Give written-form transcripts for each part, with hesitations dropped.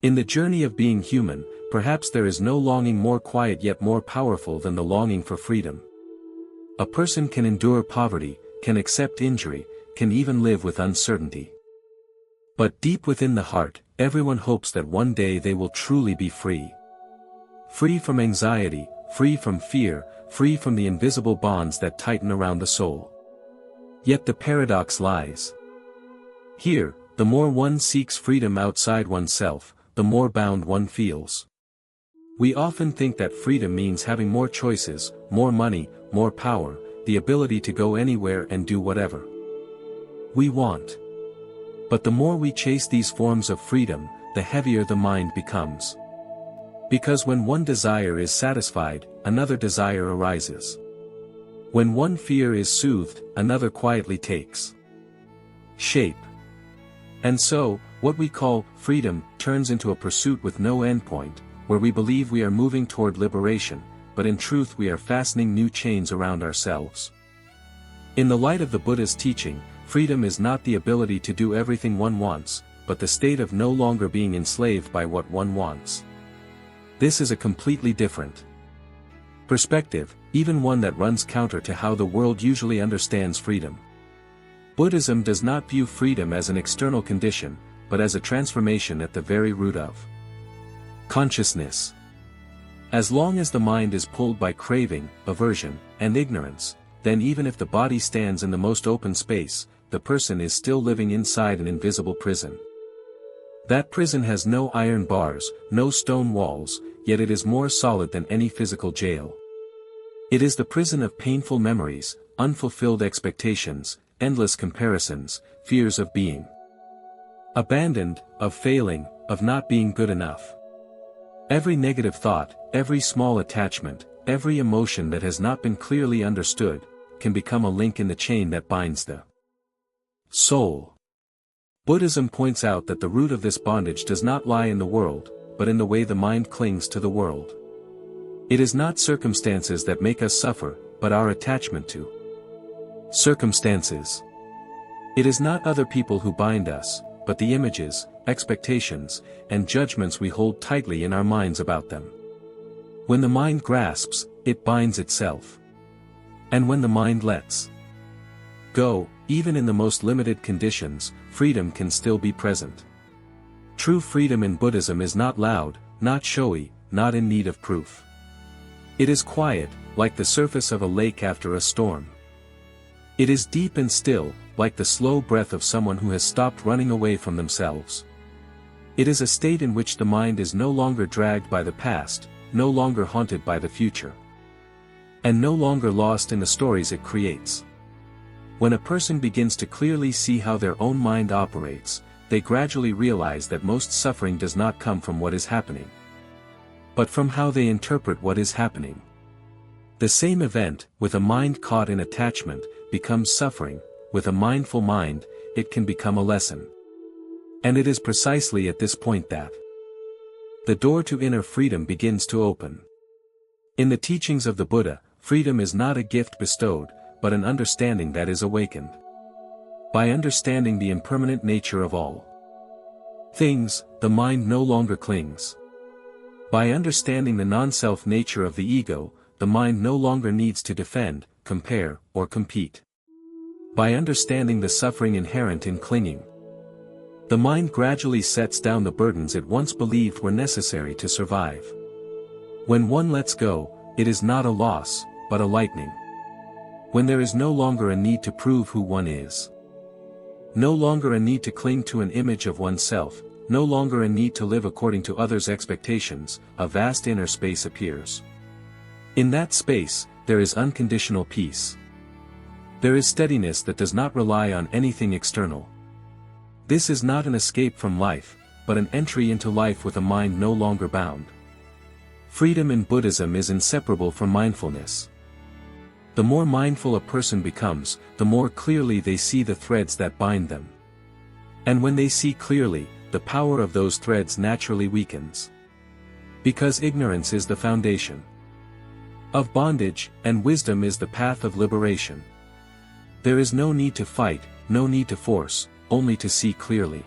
In the journey of being human, perhaps there is no longing more quiet yet more powerful than the longing for freedom. A person can endure poverty, can accept injury, can even live with uncertainty. But deep within the heart, everyone hopes that one day they will truly be free. Free from anxiety, free from fear, free from the invisible bonds that tighten around the soul. Yet the paradox lies here: the more one seeks freedom outside oneself, the more bound one feels. We often think that freedom means having more choices, more money, more power, the ability to go anywhere and do whatever we want. But the more we chase these forms of freedom, the heavier the mind becomes. Because when one desire is satisfied, another desire arises. When one fear is soothed, another quietly takes shape. And so, what we call freedom turns into a pursuit with no endpoint, where we believe we are moving toward liberation, but in truth we are fastening new chains around ourselves. In the light of the Buddha's teaching, freedom is not the ability to do everything one wants, but the state of no longer being enslaved by what one wants. This is a completely different perspective, even one that runs counter to how the world usually understands freedom. Buddhism does not view freedom as an external condition, but as a transformation at the very root of consciousness. As long as the mind is pulled by craving, aversion, and ignorance, then even if the body stands in the most open space, the person is still living inside an invisible prison. That prison has no iron bars, no stone walls, yet it is more solid than any physical jail. It is the prison of painful memories, unfulfilled expectations, endless comparisons, fears of being abandoned, of failing, of not being good enough. Every negative thought, every small attachment, every emotion that has not been clearly understood, can become a link in the chain that binds the soul. Buddhism points out that the root of this bondage does not lie in the world, but in the way the mind clings to the world. It is not circumstances that make us suffer, but our attachment to circumstances. It is not other people who bind us, but the images, expectations, and judgments we hold tightly in our minds about them. When the mind grasps, it binds itself. And when the mind lets go, even in the most limited conditions, freedom can still be present. True freedom in Buddhism is not loud, not showy, not in need of proof. It is quiet, like the surface of a lake after a storm. It is deep and still, like the slow breath of someone who has stopped running away from themselves. It is a state in which the mind is no longer dragged by the past, no longer haunted by the future, and no longer lost in the stories it creates. When a person begins to clearly see how their own mind operates, they gradually realize that most suffering does not come from what is happening, but from how they interpret what is happening. The same event, with a mind caught in attachment, becomes suffering. With a mindful mind, it can become a lesson. And it is precisely at this point that the door to inner freedom begins to open. In the teachings of the Buddha, freedom is not a gift bestowed, but an understanding that is awakened. By understanding the impermanent nature of all things, the mind no longer clings. By understanding the non-self nature of the ego, the mind no longer needs to defend, compare, or compete. By understanding the suffering inherent in clinging, the mind gradually sets down the burdens it once believed were necessary to survive. When one lets go, it is not a loss, but a lightening. When there is no longer a need to prove who one is, no longer a need to cling to an image of oneself, no longer a need to live according to others' expectations, a vast inner space appears. In that space, there is unconditional peace. There is steadiness that does not rely on anything external. This is not an escape from life, but an entry into life with a mind no longer bound. Freedom in Buddhism is inseparable from mindfulness. The more mindful a person becomes, the more clearly they see the threads that bind them. And when they see clearly, the power of those threads naturally weakens. Because ignorance is the foundation of bondage, and wisdom is the path of liberation. There is no need to fight, no need to force, only to see clearly.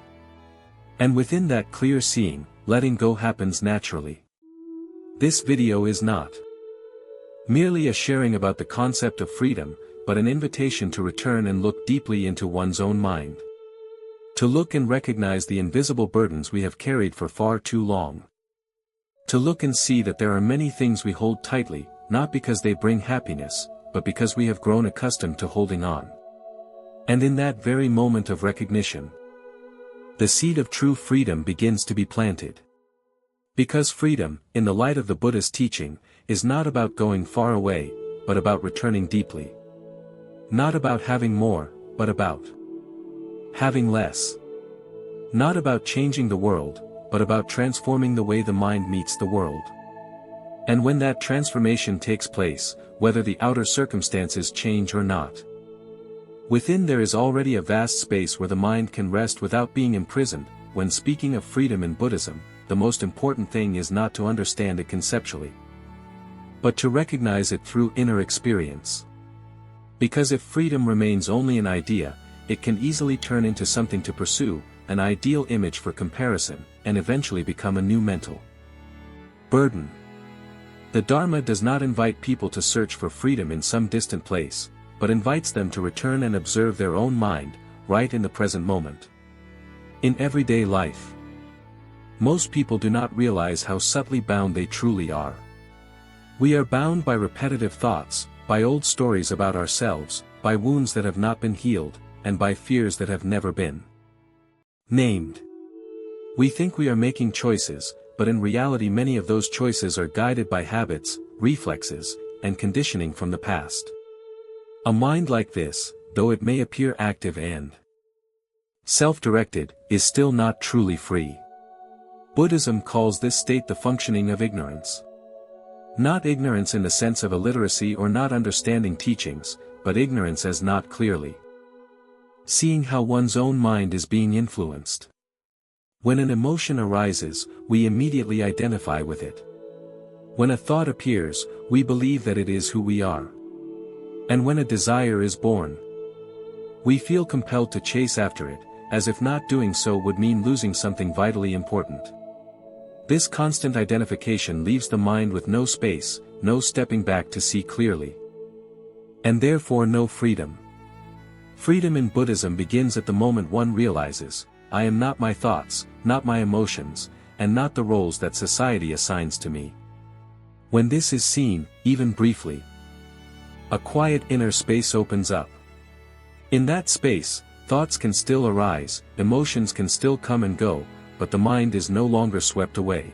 And within that clear seeing, letting go happens naturally. This video is not merely a sharing about the concept of freedom, but an invitation to return and look deeply into one's own mind. To look and recognize the invisible burdens we have carried for far too long. To look and see that there are many things we hold tightly, not because they bring happiness, but because we have grown accustomed to holding on. And in that very moment of recognition, the seed of true freedom begins to be planted. Because freedom, in the light of the Buddhist teaching, is not about going far away, but about returning deeply. Not about having more, but about having less. Not about changing the world, but about transforming the way the mind meets the world. And when that transformation takes place, whether the outer circumstances change or not, within there is already a vast space where the mind can rest without being imprisoned. When speaking of freedom in Buddhism, the most important thing is not to understand it conceptually, but to recognize it through inner experience. Because if freedom remains only an idea, it can easily turn into something to pursue, an ideal image for comparison, and eventually become a new mental burden. The Dharma does not invite people to search for freedom in some distant place, but invites them to return and observe their own mind, right in the present moment. In everyday life, most people do not realize how subtly bound they truly are. We are bound by repetitive thoughts, by old stories about ourselves, by wounds that have not been healed, and by fears that have never been named. We think we are making choices, but in reality many of those choices are guided by habits, reflexes, and conditioning from the past. A mind like this, though it may appear active and self-directed, is still not truly free. Buddhism calls this state the functioning of ignorance. Not ignorance in the sense of illiteracy or not understanding teachings, but ignorance as not clearly seeing how one's own mind is being influenced. When an emotion arises, we immediately identify with it. When a thought appears, we believe that it is who we are. And when a desire is born, we feel compelled to chase after it, as if not doing so would mean losing something vitally important. This constant identification leaves the mind with no space, no stepping back to see clearly, and therefore no freedom. Freedom in Buddhism begins at the moment one realizes, I am not my thoughts, not my emotions, and not the roles that society assigns to me. When this is seen, even briefly, a quiet inner space opens up. In that space, thoughts can still arise, emotions can still come and go, but the mind is no longer swept away.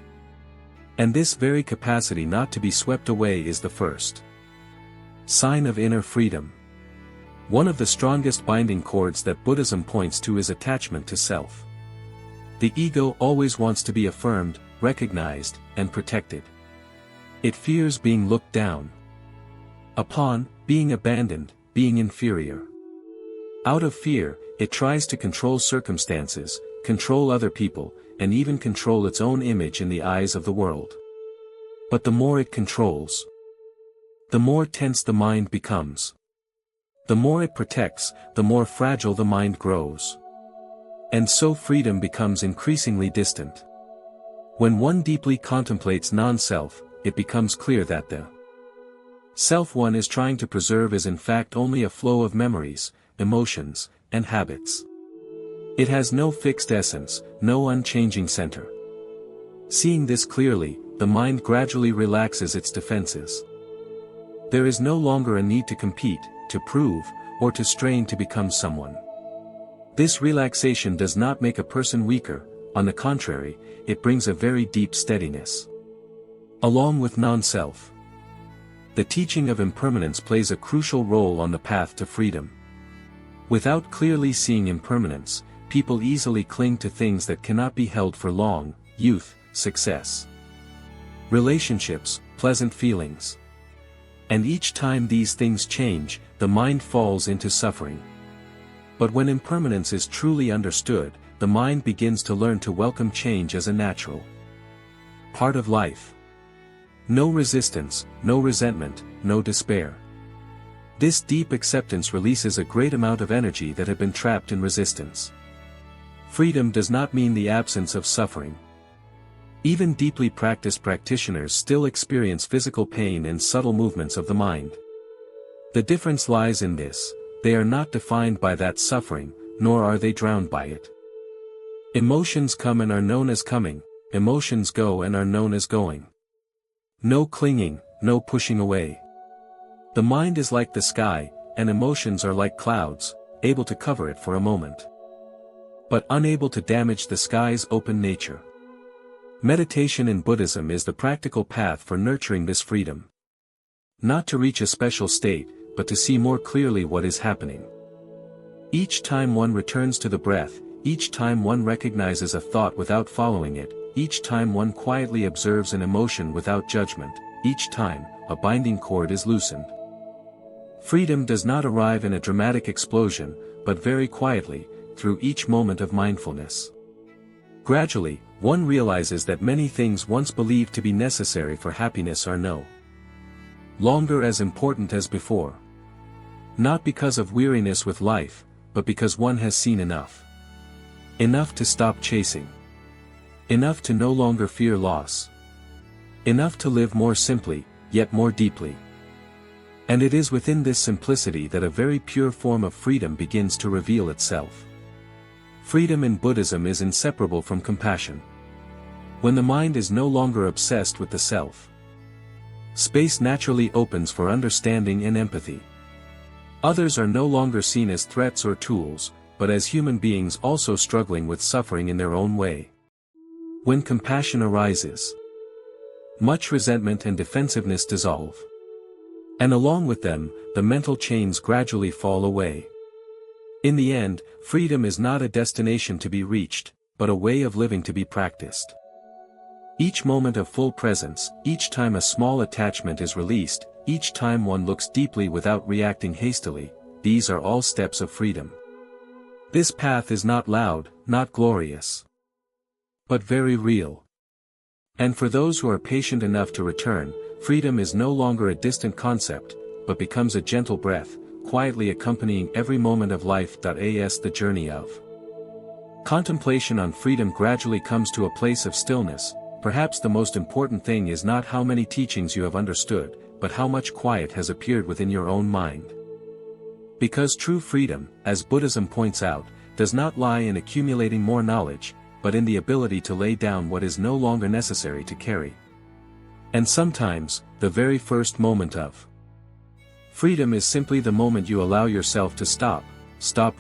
And this very capacity not to be swept away is the first sign of inner freedom. One of the strongest binding cords that Buddhism points to is attachment to self. The ego always wants to be affirmed, recognized, and protected. It fears being looked down upon, being abandoned, being inferior. Out of fear, it tries to control circumstances, control other people, and even control its own image in the eyes of the world. But the more it controls, the more tense the mind becomes. The more it protects, the more fragile the mind grows. And so freedom becomes increasingly distant. When one deeply contemplates non-self, it becomes clear that the self one is trying to preserve is in fact only a flow of memories, emotions, and habits. It has no fixed essence, no unchanging center. Seeing this clearly, the mind gradually relaxes its defenses. There is no longer a need to compete, to prove, or to strain to become someone. This relaxation does not make a person weaker, on the contrary, it brings a very deep steadiness. Along with non-self, the teaching of impermanence plays a crucial role on the path to freedom. Without clearly seeing impermanence, people easily cling to things that cannot be held for long: youth, success, relationships, pleasant feelings. And each time these things change, the mind falls into suffering. But when impermanence is truly understood, the mind begins to learn to welcome change as a natural part of life. No resistance, no resentment, no despair. This deep acceptance releases a great amount of energy that had been trapped in resistance. Freedom does not mean the absence of suffering. Even deeply practiced practitioners still experience physical pain and subtle movements of the mind. The difference lies in this: they are not defined by that suffering, nor are they drowned by it. Emotions come and are known as coming, emotions go and are known as going. No clinging, no pushing away. The mind is like the sky, and emotions are like clouds, able to cover it for a moment, but unable to damage the sky's open nature. Meditation in Buddhism is the practical path for nurturing this freedom. Not to reach a special state, but to see more clearly what is happening. Each time one returns to the breath, each time one recognizes a thought without following it, each time one quietly observes an emotion without judgment, each time, a binding cord is loosened. Freedom does not arrive in a dramatic explosion, but very quietly, through each moment of mindfulness. Gradually, one realizes that many things once believed to be necessary for happiness are no longer as important as before. Not because of weariness with life, but because one has seen enough. Enough to stop chasing. Enough to no longer fear loss. Enough to live more simply, yet more deeply. And it is within this simplicity that a very pure form of freedom begins to reveal itself. Freedom in Buddhism is inseparable from compassion. When the mind is no longer obsessed with the self, space naturally opens for understanding and empathy. Others are no longer seen as threats or tools, but as human beings also struggling with suffering in their own way. When compassion arises, much resentment and defensiveness dissolve. And along with them, the mental chains gradually fall away. In the end, freedom is not a destination to be reached, but a way of living to be practiced. Each moment of full presence, each time a small attachment is released, each time one looks deeply without reacting hastily, these are all steps of freedom. This path is not loud, not glorious, but very real. And for those who are patient enough to return, freedom is no longer a distant concept, but becomes a gentle breath, quietly accompanying every moment of life. As the journey of contemplation on freedom gradually comes to a place of stillness, perhaps the most important thing is not how many teachings you have understood, but how much quiet has appeared within your own mind. Because true freedom, as Buddhism points out, does not lie in accumulating more knowledge, but in the ability to lay down what is no longer necessary to carry. And sometimes, the very first moment of freedom is simply the moment you allow yourself to stop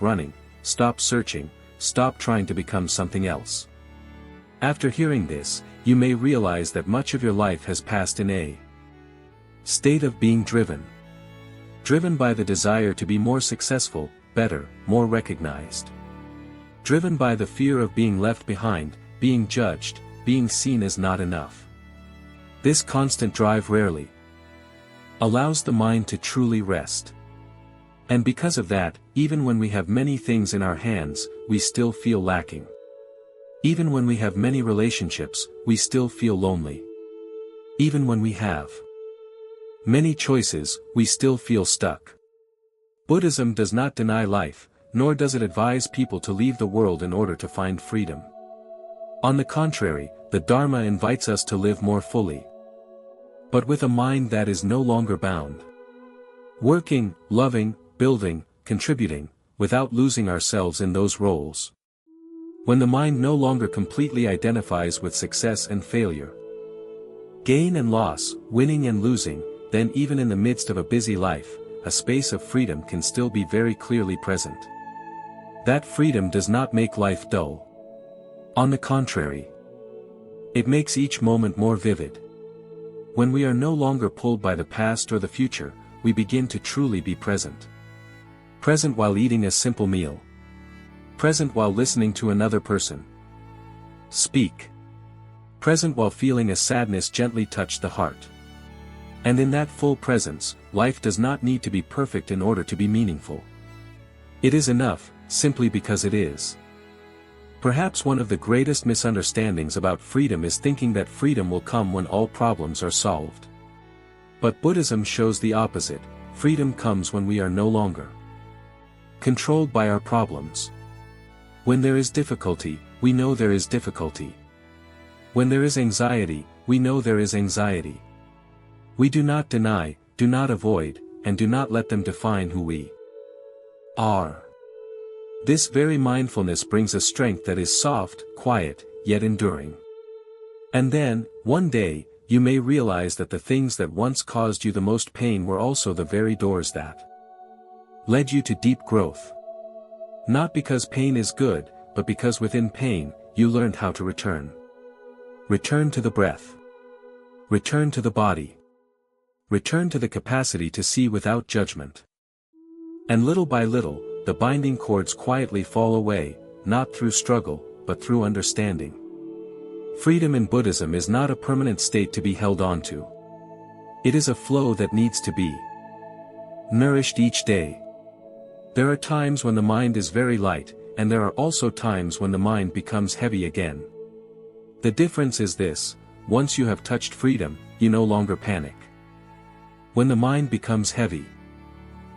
running, stop searching, stop trying to become something else. After hearing this, you may realize that much of your life has passed in a state of being driven by the desire to be more successful, better, more recognized. Driven by the fear of being left behind, being judged, being seen as not enough. This constant drive rarely allows the mind to truly rest. And because of that, even when we have many things in our hands, we still feel lacking. Even when we have many relationships, we still feel lonely. Even when we have many choices, we still feel stuck. Buddhism does not deny life, nor does it advise people to leave the world in order to find freedom. On the contrary, the Dharma invites us to live more fully, but with a mind that is no longer bound. Working, loving, building, contributing, without losing ourselves in those roles. When the mind no longer completely identifies with success and failure, gain and loss, winning and losing, then even in the midst of a busy life, a space of freedom can still be very clearly present. That freedom does not make life dull. On the contrary, it makes each moment more vivid. When we are no longer pulled by the past or the future, we begin to truly be present. Present while eating a simple meal. Present while listening to another person speak. Present while feeling a sadness gently touch the heart. And in that full presence, life does not need to be perfect in order to be meaningful. It is enough, simply because it is. Perhaps one of the greatest misunderstandings about freedom is thinking that freedom will come when all problems are solved. But Buddhism shows the opposite: freedom comes when we are no longer controlled by our problems. When there is difficulty, we know there is difficulty. When there is anxiety, we know there is anxiety. We do not deny, do not avoid, and do not let them define who we are. This very mindfulness brings a strength that is soft, quiet, yet enduring. And then, one day, you may realize that the things that once caused you the most pain were also the very doors that led you to deep growth. Not because pain is good, but because within pain, you learned how to return. Return to the breath. Return to the body. Return to the capacity to see without judgment. And little by little, the binding cords quietly fall away, not through struggle, but through understanding. Freedom in Buddhism is not a permanent state to be held onto. It is a flow that needs to be nourished each day. There are times when the mind is very light, and there are also times when the mind becomes heavy again. The difference is this: once you have touched freedom, you no longer panic. When the mind becomes heavy,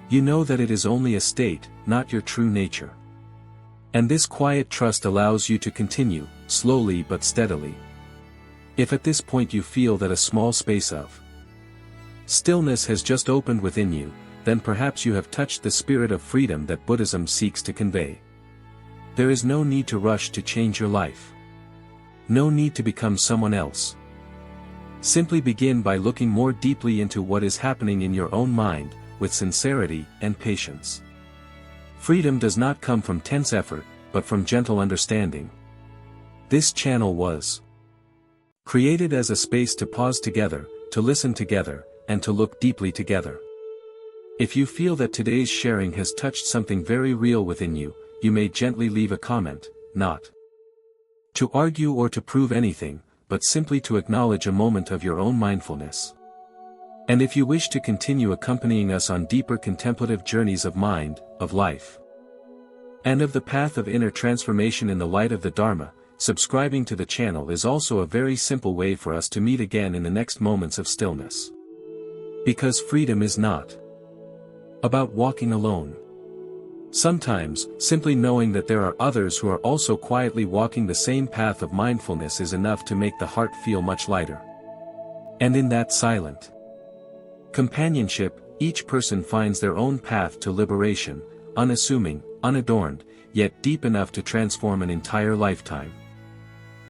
you know that it is only a state, not your true nature. And this quiet trust allows you to continue, slowly but steadily. If at this point you feel that a small space of stillness has just opened within you, then perhaps you have touched the spirit of freedom that Buddhism seeks to convey. There is no need to rush to change your life. No need to become someone else. Simply begin by looking more deeply into what is happening in your own mind, with sincerity and patience. Freedom does not come from tense effort, but from gentle understanding. This channel was created as a space to pause together, to listen together, and to look deeply together. If you feel that today's sharing has touched something very real within you, you may gently leave a comment, not to argue or to prove anything, but simply to acknowledge a moment of your own mindfulness. And if you wish to continue accompanying us on deeper contemplative journeys of mind, of life, and of the path of inner transformation in the light of the Dharma, subscribing to the channel is also a very simple way for us to meet again in the next moments of stillness. Because freedom is not about walking alone. Sometimes, simply knowing that there are others who are also quietly walking the same path of mindfulness is enough to make the heart feel much lighter. And in that silent companionship, each person finds their own path to liberation, unassuming, unadorned, yet deep enough to transform an entire lifetime.